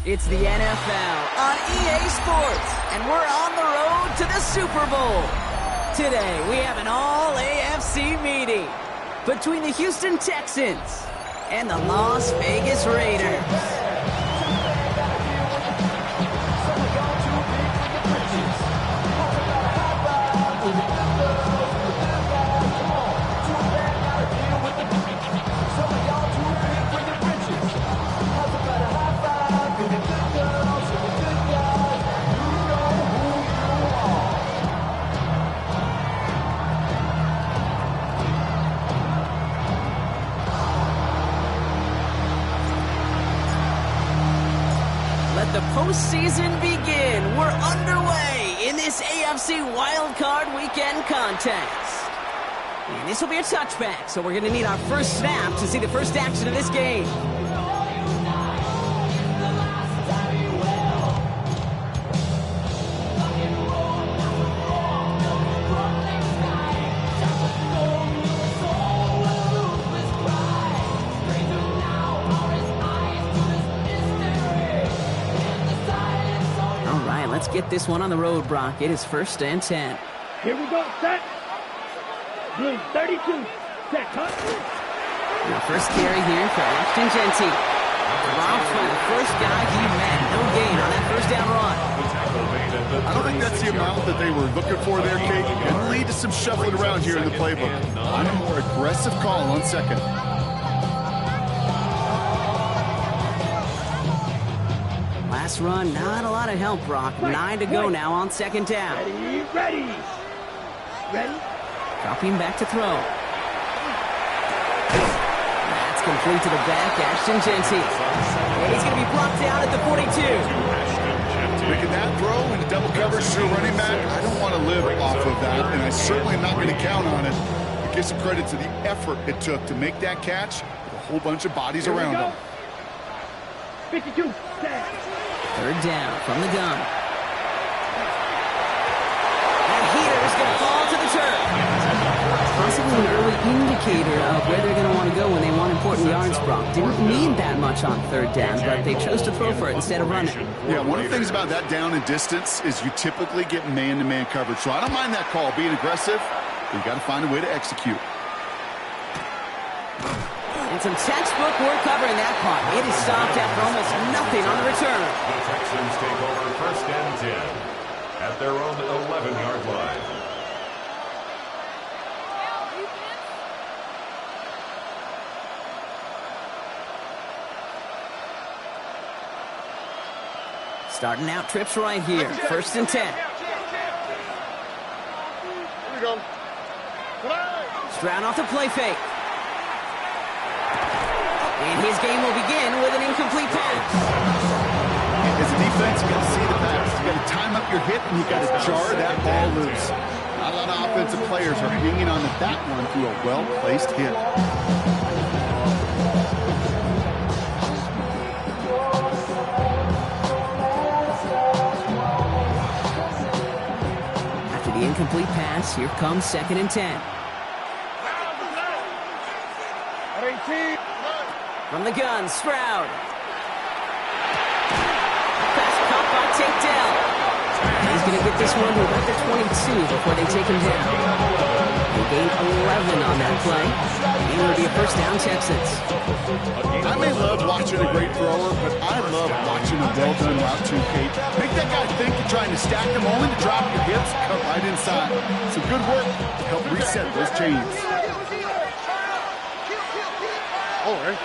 It's the NFL on EA Sports, and we're on the road to the Super Bowl. Today, we have an all-AFC meeting between the Houston Texans and the Las Vegas Raiders. Let the postseason begin. We're underway in this AFC Wildcard Weekend contest. And this will be a touchback, so we're going to need our first snap to see the first action of this game. Let's get this one on the road, Brock. It is 1st and 10. Here we go, set. Blue 32, set, cut. Now first carry here for Ashton Genty. Robbed for the first guy he met. No gain on that first down run. I don't think that's the amount that they were looking for there, Kate. It'll lead to some shuffling around here in the playbook. On a more aggressive call on second. Last run, not a lot of help, Brock. 9 to go now on 2nd down. Ready. Dropping back to throw. That's complete to the back, Ashton Genty. And he's going to be brought down at the 42. Making that throw into double coverage to a running back, I don't want to live off of that, and I certainly am not going to count on it. But give some credit to the effort it took to make that catch with a whole bunch of bodies around him. 52, set. 3rd down from the gun. That heater is going to fall to the turf. Possibly an early indicator of where they're going to want to go when they want important yards, Brock. Didn't need that much on 3rd down, but they chose to throw for it instead of running. Yeah, one of the things about that down and distance is you typically get man-to-man coverage. So I don't mind that call, being aggressive, but you got to find a way to execute. And some textbook work covering that punt. It is stopped after almost nothing on the return. The Texans take over 1st and 10 at their own 11-yard line. Starting out trips right here. 1st and 10. Here we go. Stroud off the play fake. And his game will begin with an incomplete pass. As a defense, you got to see the pass. You got to time up your hit, and you got to jar that ball loose. Not a lot of offensive players are hanging on to that one through a well-placed hit. After the incomplete pass, here comes 2nd and 10. From the gun, Stroud. Pass caught by takedown. He's going to get this one to about the 22 before they take him down. 11 on that play. It will be a first down, Texans. I may love watching a great thrower, but I love watching a well-done route too, Kate. Make that guy think you're trying to stack him only to drop your hips, cut right inside. Some good work to help reset those chains. All right.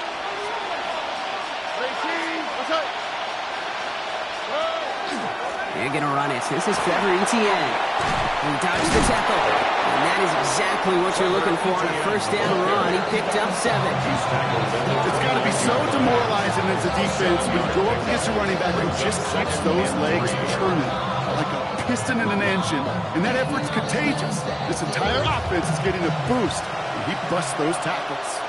They're going to run it. This is Trevor Etienne. He dodged the tackle. And that is exactly what you're looking for on a first down run. He picked up 7. It's got to be so demoralizing as a defense when you go up against a running back who just keeps those legs churning like a piston in an engine. And that effort's contagious. This entire offense is getting a boost. And he busts those tackles.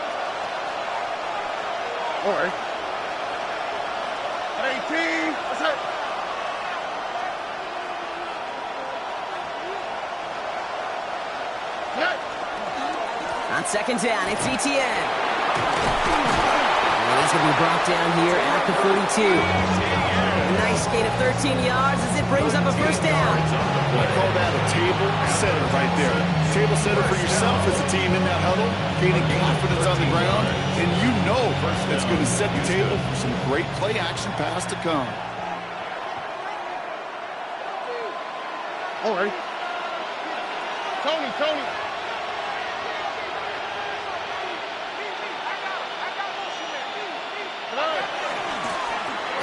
All right. 18. What's up? On second down, it's Etienne. And he's going to be brought down here at the 42. A nice gain of 13 yards as it brings up a first down. I call that a table setter right there. Table setter for yourself as a team in that huddle, gaining confidence on the ground, and you know that's going to set the table for some great play-action pass to come. All right. Tony.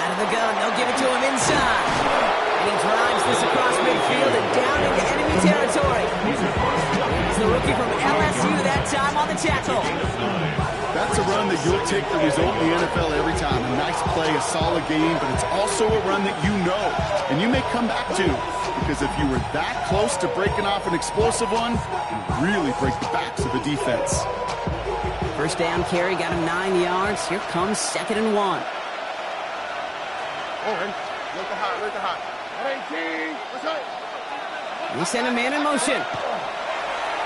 Out of the gun, they'll give it to him inside. And he drives this across midfield and down into enemy territory. He's the rookie from LSU that time on the tackle. That's a run that you'll take the result in the NFL every time. A nice play, a solid game, but it's also a run that you know and you may come back to, because if you were that close to breaking off an explosive one, you really break the backs of the defense. First down carry, got him 9 yards. Here comes 2nd and 1. All right. Look hot. 18. What's up? We send a man in motion.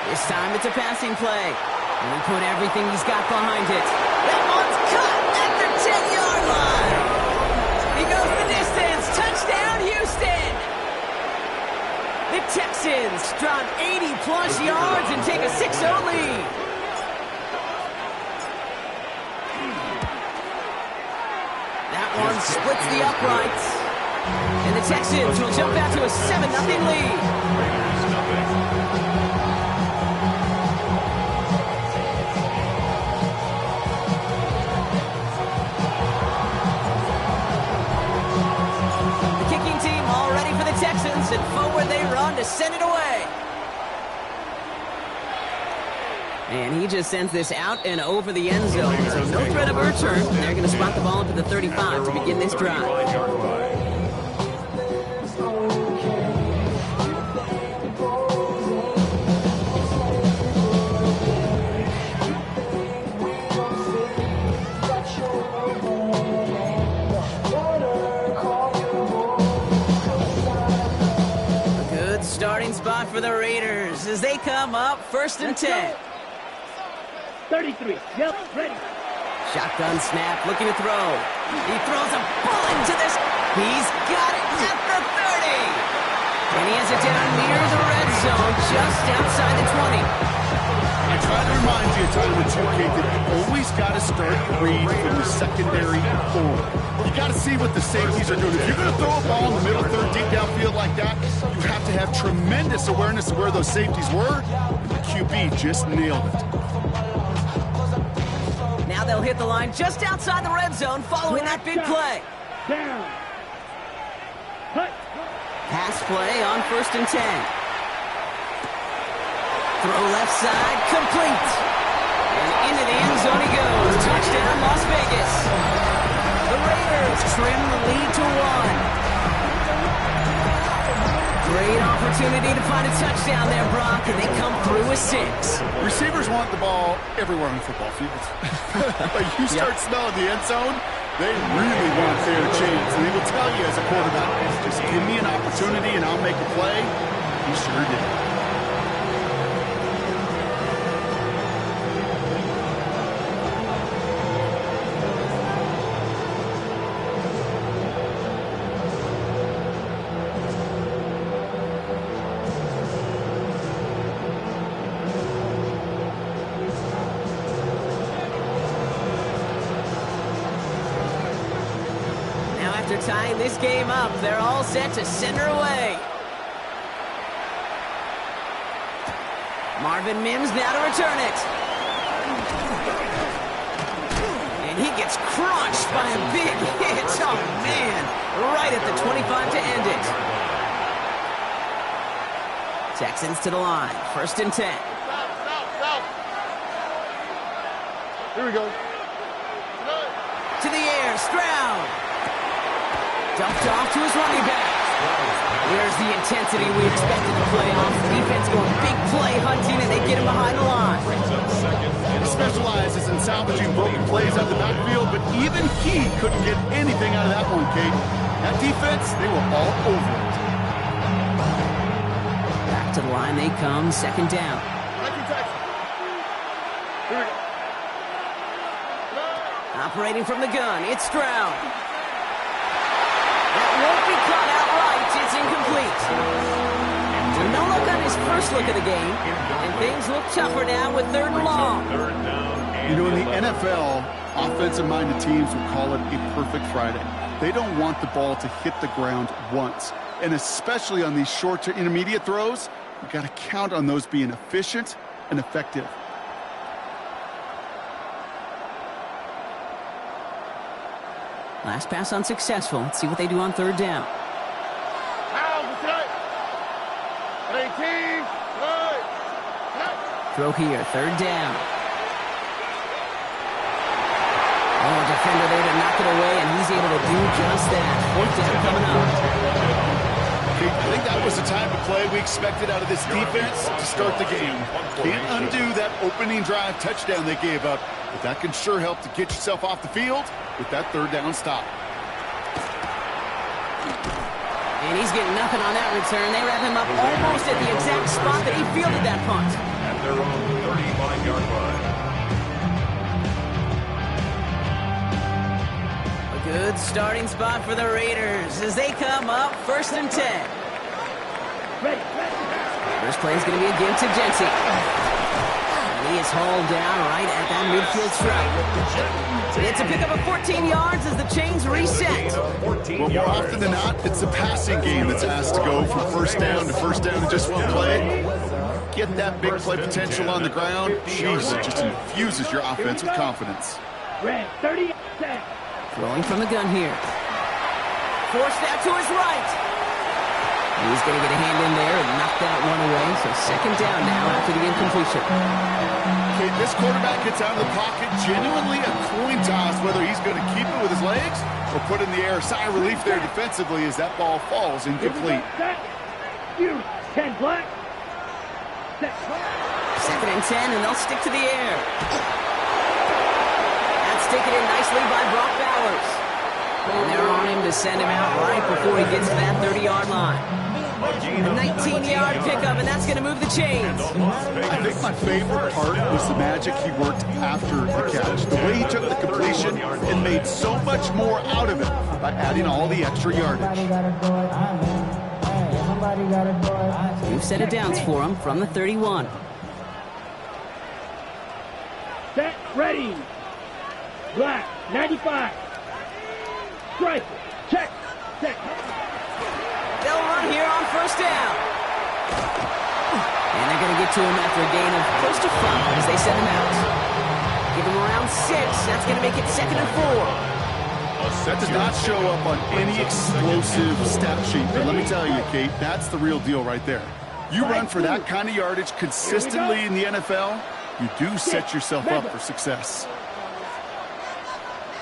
This time it's a passing play. And we put everything he's got behind it. That one's cut at the 10-yard line. He goes the distance. Touchdown, Houston. The Texans drop 80-plus yards and take a 6-0 lead. That one splits the uprights. And the Texans will jump out to a 7-0 lead. The kicking team all ready for the Texans, and forward they run to send it away. And he just sends this out and over the end zone. So no threat of a return. They're going to spot the ball up at the 35 to begin this drive. A good starting spot for the Raiders as they come up 1st and 10. 33. Yep, ready. Shotgun snap, looking to throw. He throws a ball into this. He's got it at the 30. And he has it down near the red zone, just outside the 20. I try to remind you a time or two, Kate, that you always got to start the read from the secondary forward. You got to see what the safeties are doing. If you're going to throw a ball in the middle third, deep downfield like that, you have to have tremendous awareness of where those safeties were. And the QB just nailed it. Now they'll hit the line just outside the red zone following that big play. Down. Cut. Pass play on 1st and 10. Throw left side, complete. And into the end zone he goes. Touchdown, Las Vegas. The Raiders trim the lead to 1. Great opportunity to find a touchdown there, Brock, and they come through with 6. Receivers want the ball everywhere on the football field. But you start smelling the end zone, they really want their chance. And they will tell you as a quarterback, just give me an opportunity and I'll make a play. He sure did. are tying this game up. They're all set to send her away. Marvin Mims now to return it. And he gets crunched by a big hit. Oh, man. Right at the 25 to end it. Texans to the line. 1st and 10. Here we go. To the air. Stroud. Dumped off to his running back. There's the intensity we expected to play off. Defense going big play hunting, and they get him behind the line. He specializes in salvaging broken plays out of the backfield, but even he couldn't get anything out of that one, Kate. That defense, they were all over it. Back to the line they come, 2nd down. Operating from the gun, it's Stroud. That won't be caught outright. It's incomplete. No look on his first look of the game, and things look tougher now with 3rd and long. You know, in the NFL, offensive-minded teams will call it a perfect Friday. They don't want the ball to hit the ground once, and especially on these short to intermediate throws, you got to count on those being efficient and effective. Last pass unsuccessful. Let's see what they do on 3rd down. Throw here, 3rd down. Oh, defender there to knock it away, and he's able to do just that. 4th down coming up. I think that was the time to play we expected out of this defense to start the game. Can't undo that opening drive touchdown they gave up, but that can sure help to get yourself off the field with that 3rd down stop. And he's getting nothing on that return. They wrap him up almost at the exact spot that he fielded that punt. At their own 35-yard line. A good starting spot for the Raiders as they come up 1st and 10. First play is going to be again to Jency. And he is hauled down right at that midfield stripe. It's a pickup of 14 yards as the chains reset. Well, more often than not, it's the passing game that's asked to go from 1st down to 1st down in just one play. Get that big play potential on the ground. Jeez, it just infuses your offense with confidence. Throwing from the gun here. Forced out to his right. He's going to get a hand in there and knock that one away. So 2nd down now after the incompletion. Okay, this quarterback gets out of the pocket, genuinely a coin toss whether he's going to keep it with his legs or put it in the air. Sigh of relief there defensively as that ball falls incomplete. 10 black. 2nd and 10, and they'll stick to the air. That's taken in nicely by Brock Bowers. And they're on him to send him out right before he gets to that 30-yard line. A 19-yard pickup, and that's going to move the chains. I think my favorite part was the magic he worked after the catch. The way he took the completion and made so much more out of it by adding all the extra yardage. 2 set of downs for him from the 31. Set, ready. Black, 95. Strike, check, set. They'll run here on 1st down. And they're going to get to him after a gain of close to 5 as they send him out. Give him around 6. That's going to make it 2nd and 4. That does not show up on any explosive stat sheet, but let me tell you, Kate, that's the real deal right there. You run for that kind of yardage consistently in the NFL, you do set yourself up for success.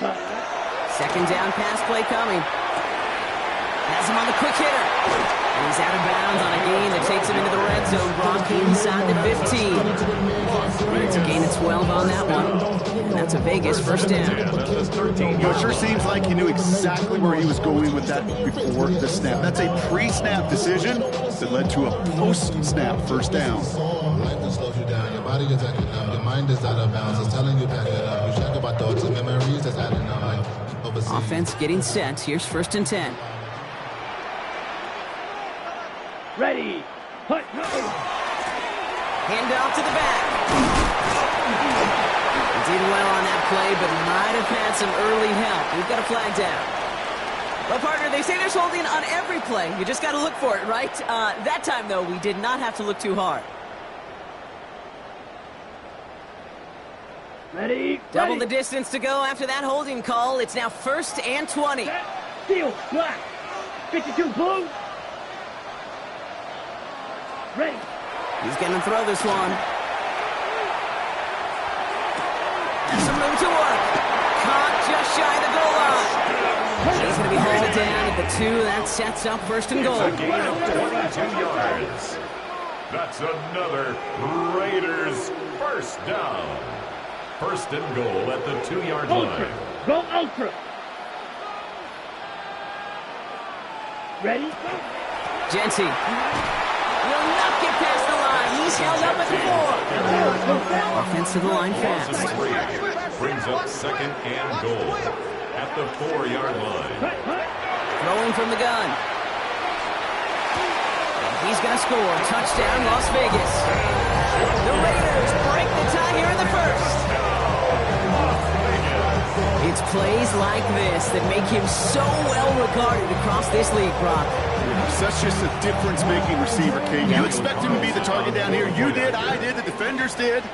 2nd down pass play coming. Has him on the quick hitter. And he's out of bounds on a gain that takes him into the red zone. Brock inside the 15. And it's a gain of 12 on that one. And that's a Vegas 1st down. It sure seems like he knew exactly where he was going with that before the snap. That's a pre-snap decision that led to a post-snap 1st down. Life slows you down. Your body is acting up. Your mind is out of bounds. It's telling you back it up. You check about thoughts and memories that's adding up. Offense getting set. Here's 1st and 10. Ready. Hut, Hand off to the back. He did well on that play, but might have had some early help. We've got a flag down. Well, partner, they say there's holding on every play. You just got to look for it, right? That time, though, we did not have to look too hard. Ready? Double the distance to go after that holding call. It's now 1st and 20. Set. Steel. Black. 52 blue. Ready. He's going to throw this one. Some room to work. Caught just shy of the goal line. He's going to be halted down at the 2. That sets up 1st and goal. A gain of 22 yards. That's another Raiders first down. 1st and goal at the 2-yard line. Go ultra. Ready? Jency will not get past the line. He's held up at the 4. Offense to the line fast. Brings up 2nd and goal at the 4-yard line. Throwing from the gun. And he's going to score. Touchdown, Las Vegas. The Raiders break the tie here in the 1st. It's plays like this that make him so well regarded across this league, Brock. Such just a difference-making receiver, Kate. You expect him to be the target down here. You did, I did, the defenders did.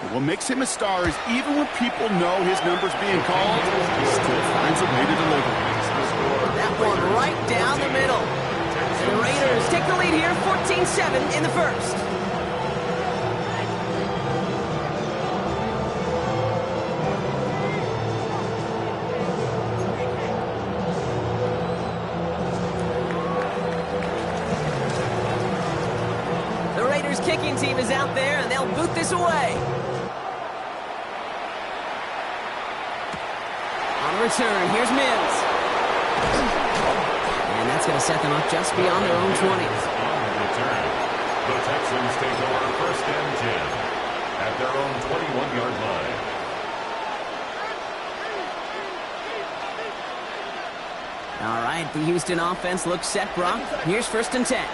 But what makes him a star is even when people know his number's being called, he still finds a way to deliver. That one right down the middle. The Raiders take the lead here, 14-7 in the 1st. Kicking team is out there, and they'll boot this away. On return, here's Mims. And that's going to set them up just beyond their own 20. On return, the Texans take over 1st and 10 at their own 21-yard line. All right, the Houston offense looks set, Brock. Here's 1st and 10.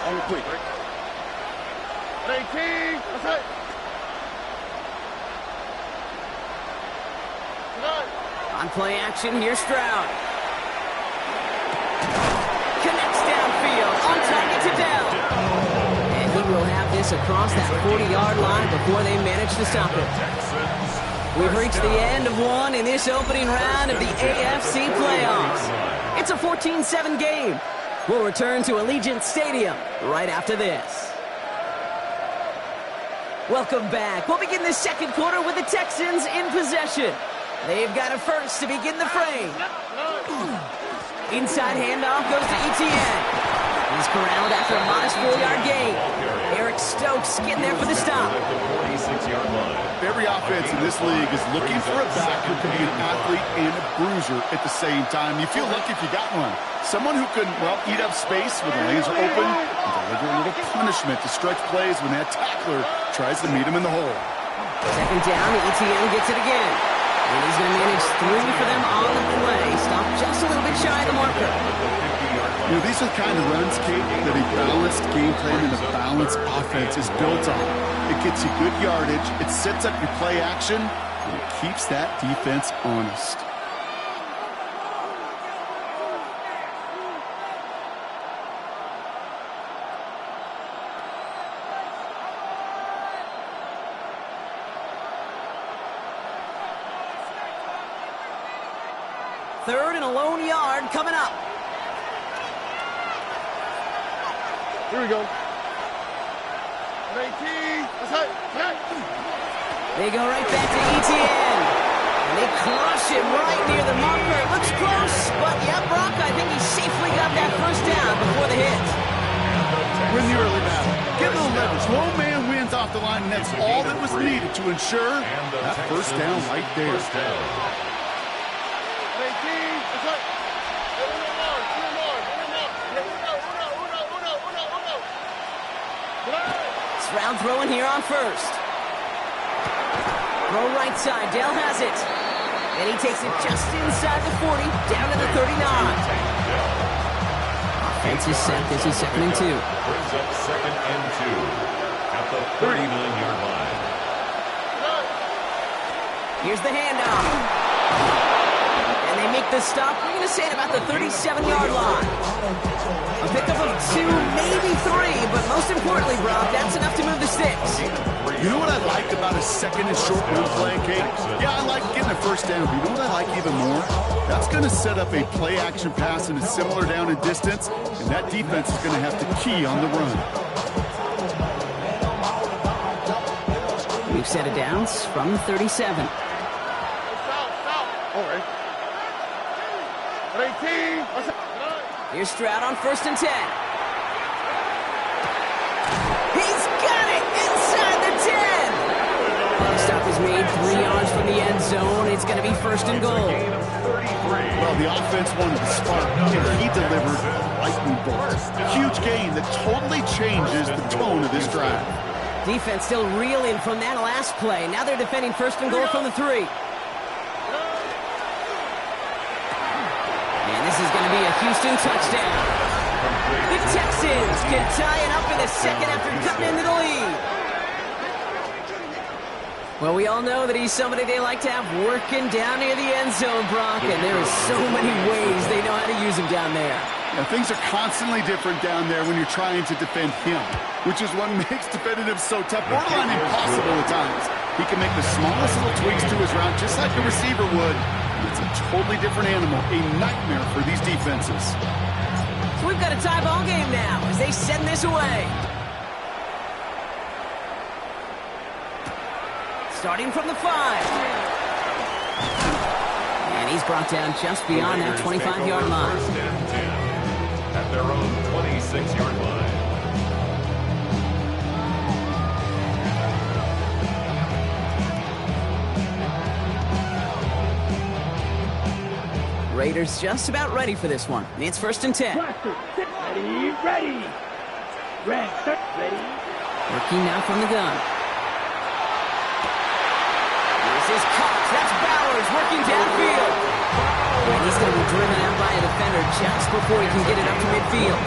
On the quick. 18. That's it. On play action, here's Stroud. Connects downfield, on target to Dell. And he will have this across that 40-yard line before they manage to stop it. We've reached the end of one in this opening round of the AFC playoffs. It's a 14-7 game. We'll return to Allegiant Stadium right after this. Welcome back. We'll begin the 2nd quarter with the Texans in possession. They've got a 1st to begin the frame. Inside handoff goes to Etienne. He's corralled after a modest 4-yard gain. Eric Stokes getting there for the stop. Every offense in this league is looking for a back who can be an athlete and a bruiser at the same time. You feel lucky if you got one. Someone who can, well, eat up space when the lanes are open and deliver a little punishment to stretch plays when that tackler tries to meet him in the hole. 2nd down, Etienne gets it again. And he's going to manage 3 for them on the play. Stop just a little bit shy of the marker. You know, these are the kind of runs, Kate, that a balanced game plan and a balanced offense is built on. It gets you good yardage, it sets up your play action, and it keeps that defense honest. Third and a lone yard coming up. Here we go. 18. They go right back to Etienne. And they crush him right near the marker. It looks close, but yeah, Brock, I think he safely got that 1st down before the hit. Win the early battle. Get a little leverage. Low man wins off the line, and that's all that was needed to ensure that 1st down right there. Stroud throwing here on 1st. Throw right side. Dell has it. And he takes it just inside the 40, down to the 39. Offense is set. This is 2nd and 2. Brings up 2nd and 2 at the 39-yard line. Here's the handoff. And they make make the stop. We're going to say at about the 37-yard line. A pickup of 2, maybe 3, but most importantly, Rob, that's enough to move the sticks. You know what I like about a second and short run play, Kate? Yeah, I like getting a first down, but you know what I like even more? That's going to set up a play-action pass in a similar down and distance, and that defense is going to have to key on the run. We've set it downs from 37. Here's Stroud on 1st and 10. He's got it inside the 10. Stop is made 3 yards from the end zone. It's going to be 1st and goal. Well, the offense wanted to spark, and he delivered a lightning bolt. Huge gain that totally changes the tone of this drive. Defense still reeling from that last play. Now they're defending 1st and goal from the 3. This is going to be a Houston touchdown. The Texans can tie it up in the second after cutting into the lead. Well, we all know that he's somebody they like to have working down near the end zone, Brock, and there are so many ways they know how to use him down there. Yeah, things are constantly different down there when you're trying to defend him, which is what makes defending him so tough, borderline impossible at times. He can make the smallest little tweaks to his route, just like a receiver would. It's a totally different animal, a nightmare for these defenses. So we've got a tie ball game now as they send this away. Starting from the 5. And he's brought down just beyond that 25-yard line. First and 10 at their own 26-yard line. Raiders just about ready for this one. It's 1st and 10. Ready. Working now from the gun. Here's his cut. That's Bowers working downfield. And he's going to be driven out by a defender just before he can get it up to midfield.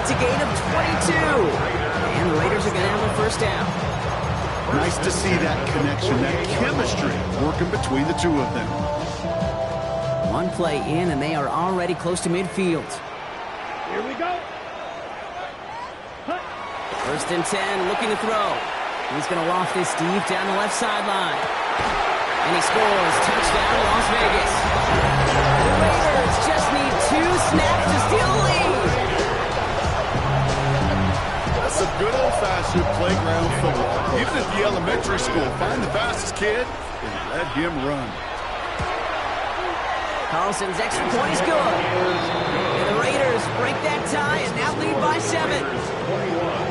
It's a gain of 22. And the Raiders are going to have a first down. Nice to see that connection, that chemistry working between the two of them. One play in, and they are already close to midfield. Here we go. 1st and 10, looking to throw. He's going to loft this deep down the left sideline. And he scores. Touchdown, Las Vegas. The Raiders just need 2 snaps to steal the lead. That's some good old-fashioned playground football. Even at the elementary school, find the fastest kid and let him run. Carlson's extra point is good. And the Raiders break that tie and now lead by 7. 21,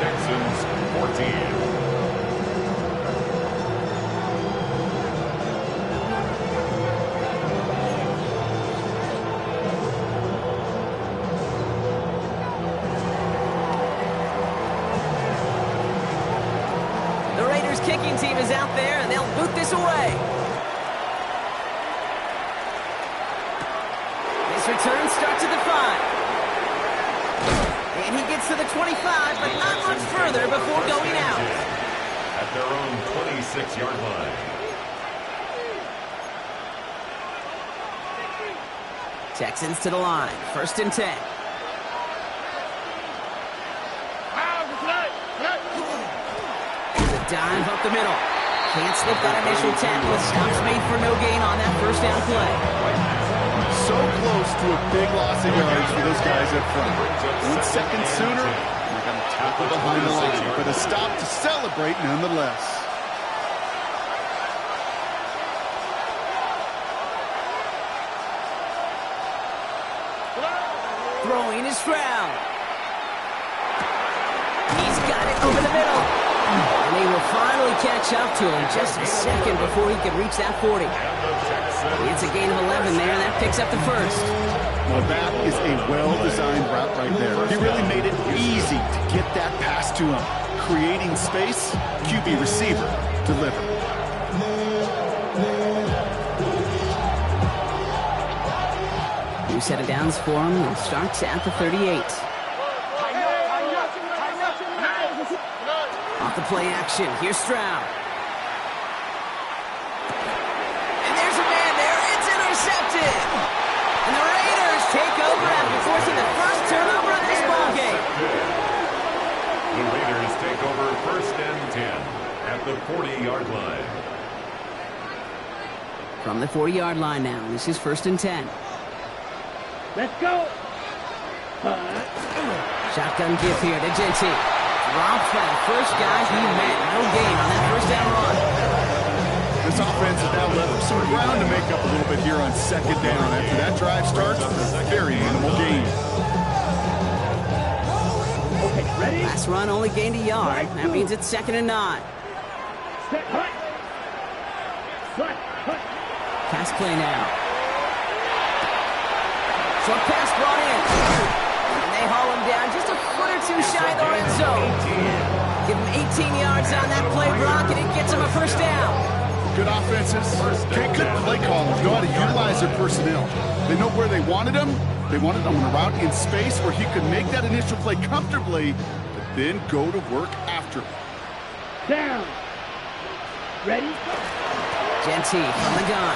Texans 14. The Raiders kicking team is out there and they'll boot this away. Return starts at the 5. And he gets to the 25, but not much further before going out. At their own 26-yard line. Texans to the line. 1st and 10. Here's a dive up the middle. Can't slip that initial tackle. Stops made for no gain on that first down play. So close to a big loss of yards for those guys up front. 1 second sooner, they're going to tackle behind the line, but a stop to celebrate nonetheless. Throwing is Stroud. He's got it over the middle. And they will finally catch up to him just a second before he can reach that 40. It's a gain of 11 there, and that picks up the first. Well, that is a well-designed route right there. He really made it easy to get that pass to him. Creating space, QB receiver, deliver. New set of downs for him, and starts at the 38. Off the play action, here's Stroud. And there's a man there, it's intercepted. And the Raiders take over after forcing the first turnover of this ballgame. The Raiders take over 1st and 10 at the 40-yard line. From the 40-yard line now, this is 1st and 10. Let's go. Shotgun give here to Genty. Drops that first guy he met. No gain on that first down run. This offense has now left some ground to make up a little bit here on 2nd down. After that drive starts, very minimal gain. Okay, ready? Last run only gained a yard. That means it's 2nd and 9. Set, hut. Slot, hut. Pass play now. Short pass brought in. And they haul him down just a foot or two shy of the red zone. Give him 18 yards on that play, Brock, and it gets him a first down. Good offenses, good play callers, know how to utilize their personnel. They know where they wanted him. They wanted him on a route in space where he could make that initial play comfortably, but then go to work after. Down. Ready? Genty from the gun.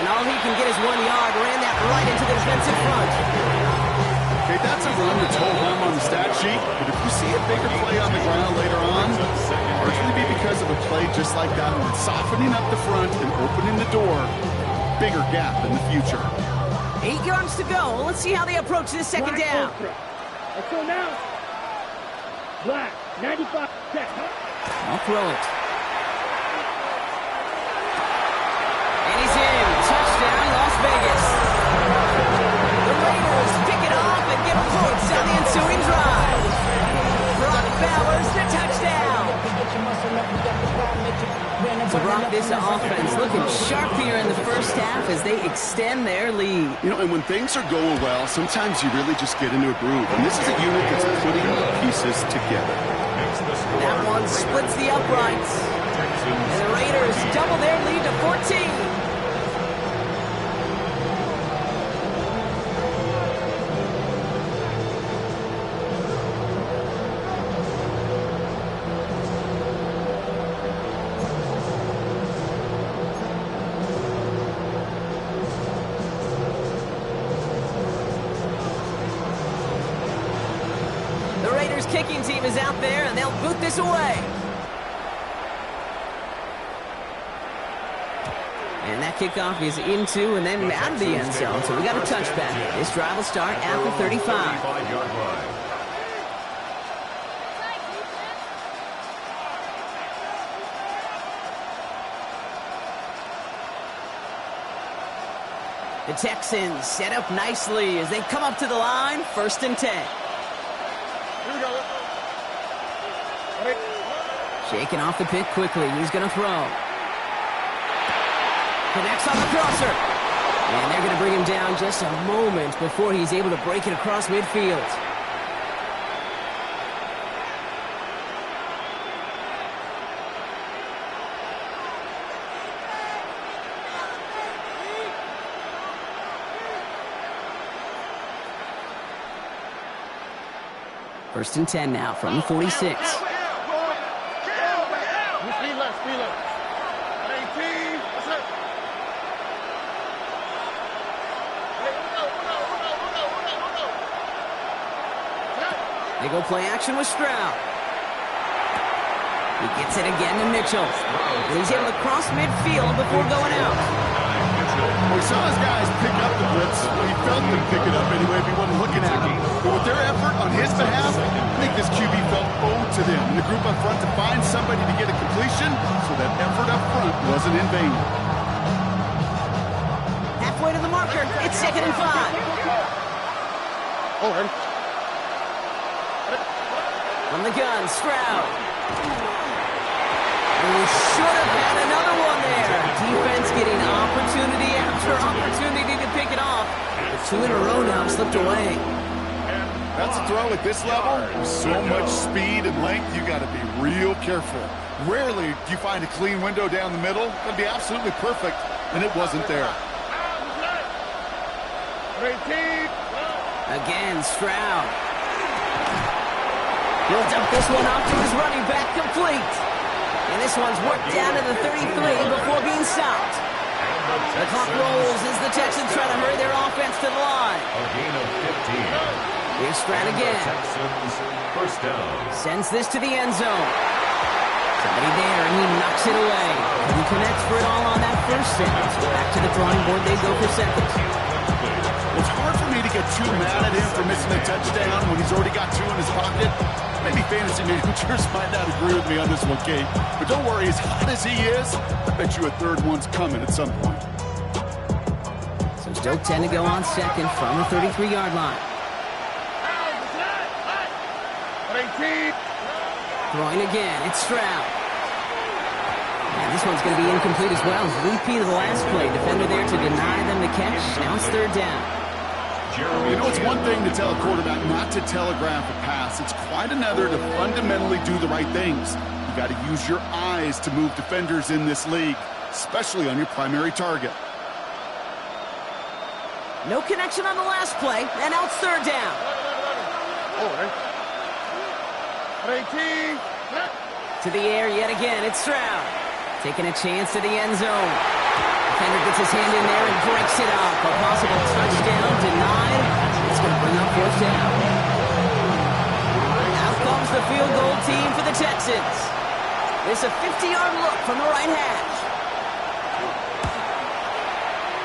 And all he can get is 1 yard. Ran that right into the defensive front. Okay, that's a run that's hold on the stat sheet, but if you see a bigger play on the ground later on, largely be because of a play just like that one, softening up the front and opening the door, bigger gap in the future. 8 yards to go. Let's see how they approach this 2nd Black down. Ultra. Let's go now. Black, 95 set. I'll throw it. And he's in. Touchdown, Las Vegas. The Raiders pick it off and get points on the ensuing drive. Brock Bowers, the touchdown. So Brock, this offense looking sharp here in the first half as they extend their lead. You know, and when things are going well, sometimes you really just get into a groove. And this is a unit that's putting the pieces together. That one splits the uprights. And the Raiders double their lead to 14. Kicking team is out there, and they'll boot this away. And that kickoff is into and then out of the end zone, so we got a touchback. This drive will start at the 35. The Texans set up nicely as they come up to the line, 1st and 10. Shaking off the pick quickly. He's going to throw. Connects on the crosser. And they're going to bring him down just a moment before he's able to break it across midfield. First and 10 now from the 46. They go play action with Stroud. He gets it again to Mitchell. And he's able to cross midfield before going out. We saw his guys pick up the blitz. He felt them pick it up anyway if he wasn't looking at him. But with their effort on his behalf, I think this QB felt owed to them and the group up front to find somebody to get a completion, so that effort up front wasn't in vain. Halfway to the marker. It's 2nd and 5. Over. From the gun, Stroud. We should have had another one there. Defense getting opportunity after opportunity to pick it off. The 2 in a row now slipped away. That's a throw at this level. So much speed and length, you got to be real careful. Rarely do you find a clean window down the middle. That'd be absolutely perfect, and it wasn't there. Again, Stroud. Builds up this one off to his running back, complete. And this one's worked down to the 33 before being stopped. The clock rolls as the Texans try to hurry their offense to the line. A gain of 15. Here's Stroud again. Texans first down. Sends this to the end zone. Somebody there, and he knocks it away. He connects for it all on that first down. So back to the drawing board they go for second. It's hard for me to get too mad at him for missing a touchdown when he's already got 2 in his pocket. Maybe fantasy managers might not agree with me on this one, Kate. But don't worry, as hot as he is, I bet you a third one's coming at some point. So still 10 to go on second from the 33-yard line. Throwing again, it's Stroud. And this one's going to be incomplete as well. Repeat of the last play. Defender there to deny them the catch. Now it's third down. You know, it's one thing to tell a quarterback not to telegraph a pass. It's quite another to fundamentally do the right things. You got to use your eyes to move defenders in this league, especially on your primary target. No connection on the last play, and now it's third down. To the air yet again, it's Stroud. Taking a chance to the end zone. Defender gets his hand in there and breaks it up. A possible touchdown denied. It's going to bring up fourth down. Out comes the field goal team for the Texans. There's a 50-yard look from the right hash.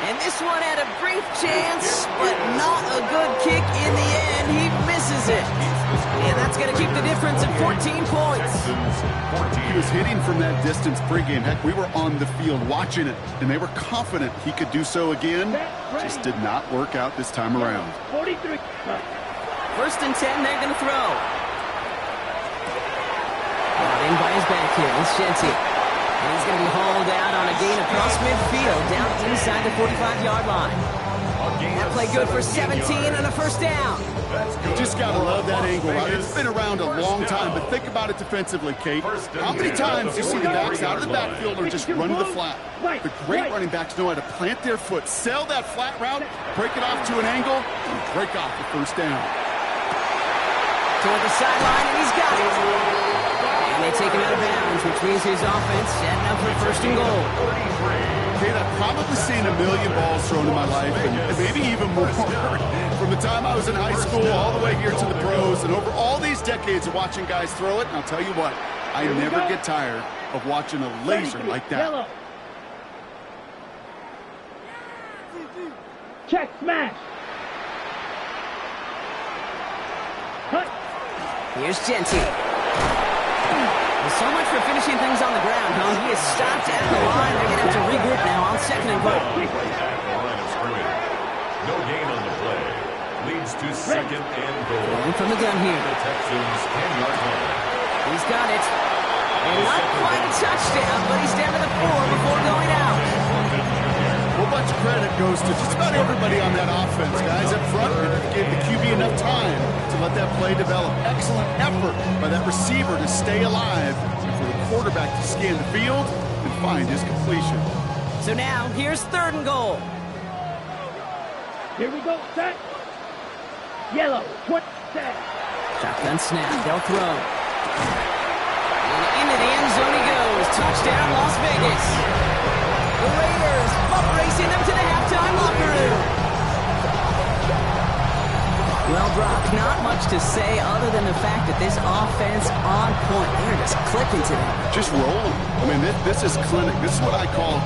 And this one had a brief chance, but not a good kick in the end. He misses it. And that's going to keep the difference at 14 points. He was hitting from that distance pregame. Heck, we were on the field watching it, and they were confident he could do so again. Just did not work out this time around. 43. First and 10, they're going to throw. Brought in by his back here, it's Shenty. And he's going to be hauled out on a gain across midfield, down inside the 45-yard line. That play good for 17 and a first down. You just got to love that angle. It's been around a long time, but think about it defensively, Kate. How many times do you see the backs out of the backfield or just run to the flat? The great running backs know how to plant their foot, sell that flat route, break it off to an angle, and break off the first down. Toward the sideline, and he's got it. And they take him out of bounds, which means his offense setting up for first and goal. Kate, I've probably seen a million balls thrown in my life, and maybe even more. From the time I was in high school all the way here to the pros, and over all these decades of watching guys throw it, and I'll tell you what, I never get tired of watching a laser like that. Check smash. Here's Genty. Well, so much for finishing things on the ground, huh? He is stopped at the line. They're going to have to regroup now on second and goal. At the line of scrimmage. No gain on the play. Leads to second and goal. Going from the gun here. The Texans 10-yard line. He's got it. And not quite a touchdown, but he's down to the 4 before going out. A whole bunch of credit goes to just about everybody on that offense. Guys up front gave the QB enough time to let that play develop. Excellent effort by that receiver to stay alive and for the quarterback to scan the field and find his completion. So now, here's third and goal. Here we go, set. Yellow, set. Shotgun snap, they'll throw. And into the end zone he goes. Touchdown, Las Vegas. The Raiders bump racing them to the halftime locker room. Well, Brock, not much to say other than the fact that this offense on point. They're just clicking today. Just rolling. I mean, this is clinic. This is what I call